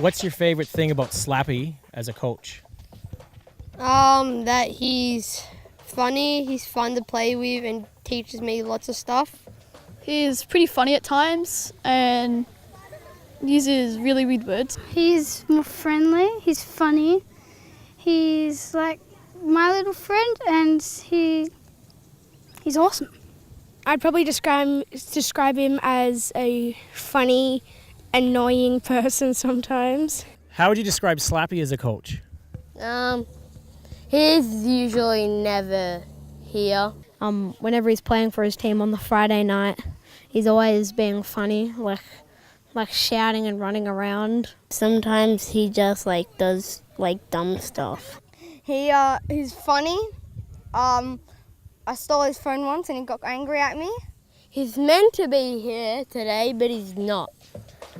What's your favorite thing about Slappy as a coach? That he's funny, he's fun to play with and teaches me lots of stuff. He's pretty funny at times and uses really weird words. He's more friendly, he's funny, he's like my little friend and he's awesome. I'd probably describe him as a funny, annoying person sometimes. How would you describe Slappy as a coach? He's usually never here. Whenever he's playing for his team on the Friday night, he's always being funny, like shouting and running around. Sometimes he just does dumb stuff. He's funny. I stole his phone once and he got angry at me. He's meant to be here today, but he's not.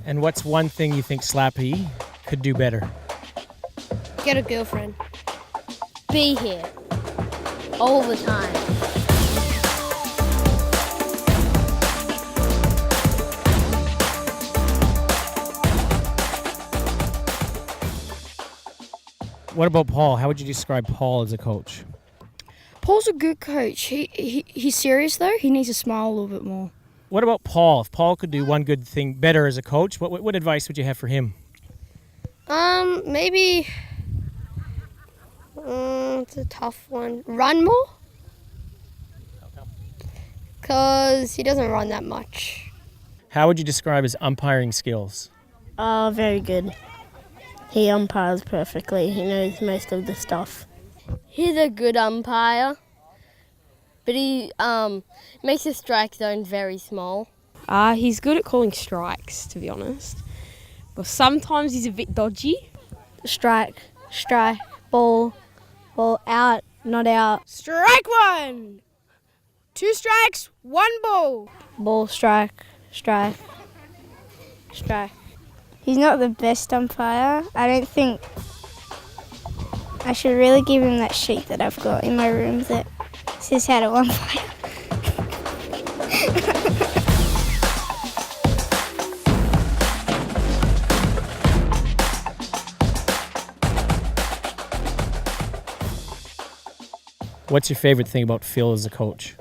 And what's one thing you think Slappy could do better? Get a girlfriend. Be here. All the time. What about Paul? How would you describe Paul as a coach? Paul's a good coach. He's serious though. He needs to smile a little bit more. What about Paul? If Paul could do one good thing better as a coach, what advice would you have for him? Maybe it's a tough one. Run more? Because he doesn't run that much. How would you describe his umpiring skills? Very good. He umpires perfectly. He knows most of the stuff. He's a good umpire, but he makes the strike zone very small. He's good at calling strikes, to be honest. But sometimes he's a bit dodgy. Strike, ball, out, not out. Strike one! 2 strikes, 1 ball. Ball, strike. He's not the best umpire. I don't think I should really give him that sheet that I've got in my room that says how to umpire. What's your favorite thing about Phil as a coach?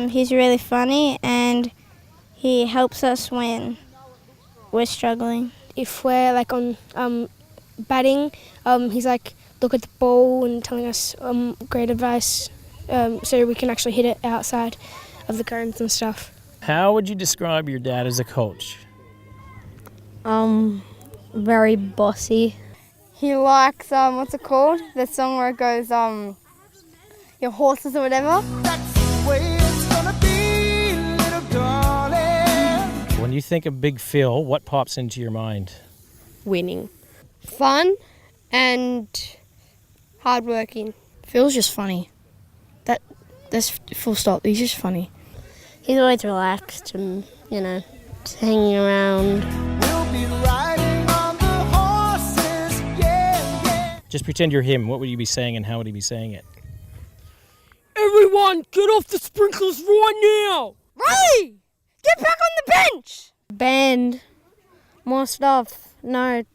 He's really funny and he helps us when we're struggling. If we're on batting, he's look at the ball and telling us great advice so we can actually hit it outside of the cones and stuff. How would you describe your dad as a coach? Very bossy. He likes, what's it called? The song where it goes, your horses or whatever. That's the way it's gonna be, little darling. When you think of Big Phil, what pops into your mind? Winning. Fun and hardworking. Phil's just funny. That's full stop. He's just funny. He's always relaxed and, just hanging around. We'll be riding on the horses, yeah. Just pretend you're him. What would you be saying and how would he be saying it? Everyone, get off the sprinklers right now! Riley! Get back on the bench! Bend. More stuff. No.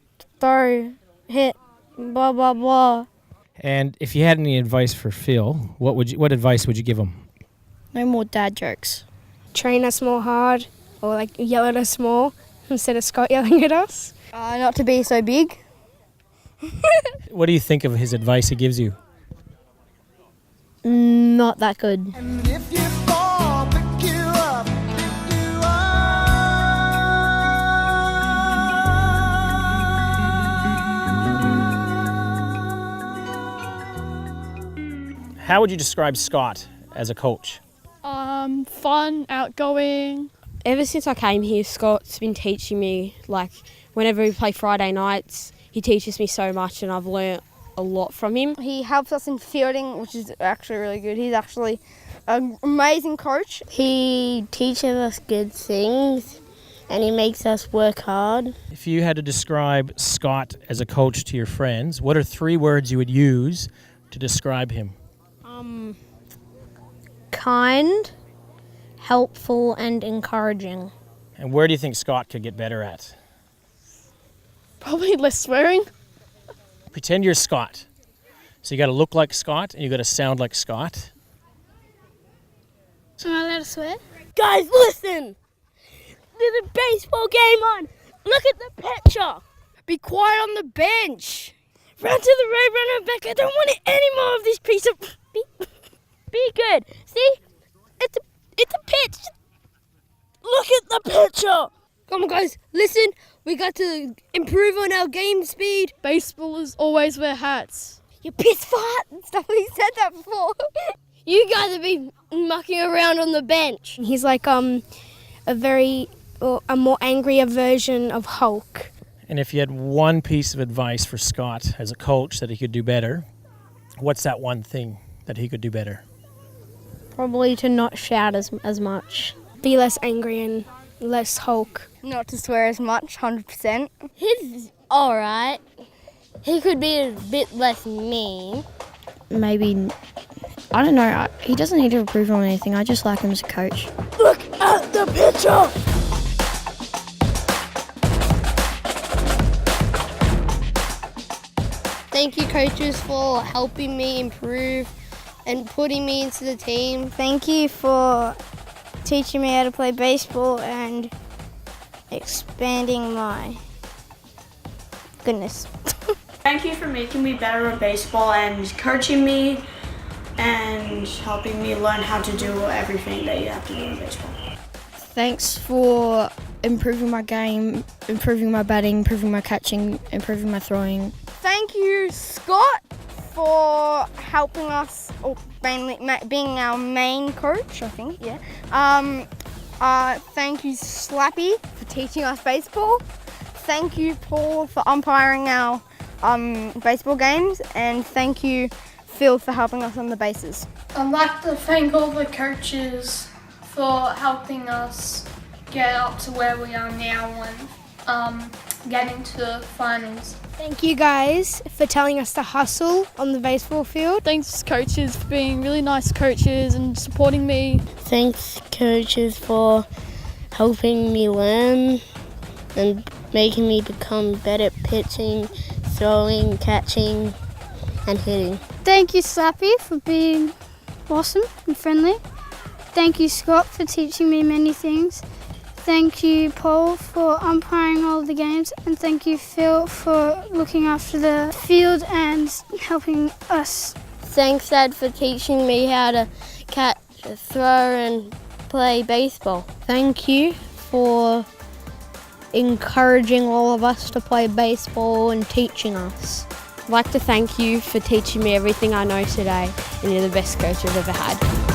Throw. Hit. Blah, blah, blah. And if you had any advice for Phil, what advice would you give him? No more dad jokes. Train us more hard, or yell at us more instead of Scott yelling at us. Not to be so big. What do you think of his advice he gives you? Not that good. And if you fall, pick you up, pick you up. How would you describe Scott as a coach? Fun, outgoing. Ever since I came here, Scott's been teaching me, whenever we play Friday nights, he teaches me so much and I've learnt a lot from him. He helps us in fielding, which is actually really good. He's actually an amazing coach. He teaches us good things and he makes us work hard. If you had to describe Scott as a coach to your friends, what are 3 words you would use to describe him? Kind, helpful and encouraging. And where do you think Scott could get better at? Probably less swearing. Pretend you're Scott. So you got to look like Scott and you got to sound like Scott. Am I allowed to swear? Guys, listen! There's a baseball game on! Look at the pitcher! Be quiet on the bench. Run to the road runner back. I don't want any more of this piece of... Be good. See? It's a pitch. Look at the pitcher! Come on, guys, listen. We got to improve on our game speed. Baseballers always wear hats. You piss fart and stuff. We said that before. You guys have been mucking around on the bench. He's like a more angrier version of Hulk. And if you had one piece of advice for Scott as a coach that he could do better, what's that one thing that he could do better? Probably to not shout as much. Be less angry and less Hulk. Not to swear as much, 100%. He's alright. He could be a bit less mean. Maybe, I don't know, he doesn't need to improve on anything. I just like him as a coach. Look at the pitcher! Thank you, coaches, for helping me improve and putting me into the team. Thank you for teaching me how to play baseball and expanding my goodness. Thank you for making me better at baseball and coaching me and helping me learn how to do everything that you have to do in baseball. Thanks for improving my game, improving my batting, improving my catching, improving my throwing. Thank you, Scott, for helping us, or mainly being our main coach, I think, yeah. Thank you, Slappy, for teaching us baseball. Thank you, Paul, for umpiring our baseball games. And thank you, Phil, for helping us on the bases. I'd like to thank all the coaches for helping us get up to where we are now and getting to the finals. Thank you guys for telling us to hustle on the baseball field. Thanks coaches for being really nice coaches and supporting me. Thanks, coaches, for helping me learn and making me become better at pitching, throwing, catching, and hitting. Thank you, Slappy, for being awesome and friendly. Thank you, Scott, for teaching me many things. Thank you, Paul, for umpiring all of the games. And thank you, Phil, for looking after the field and helping us. Thanks, Dad, for teaching me how to catch, throw, and play baseball. Thank you for encouraging all of us to play baseball and teaching us. I'd like to thank you for teaching me everything I know today, and you're the best coach I've ever had.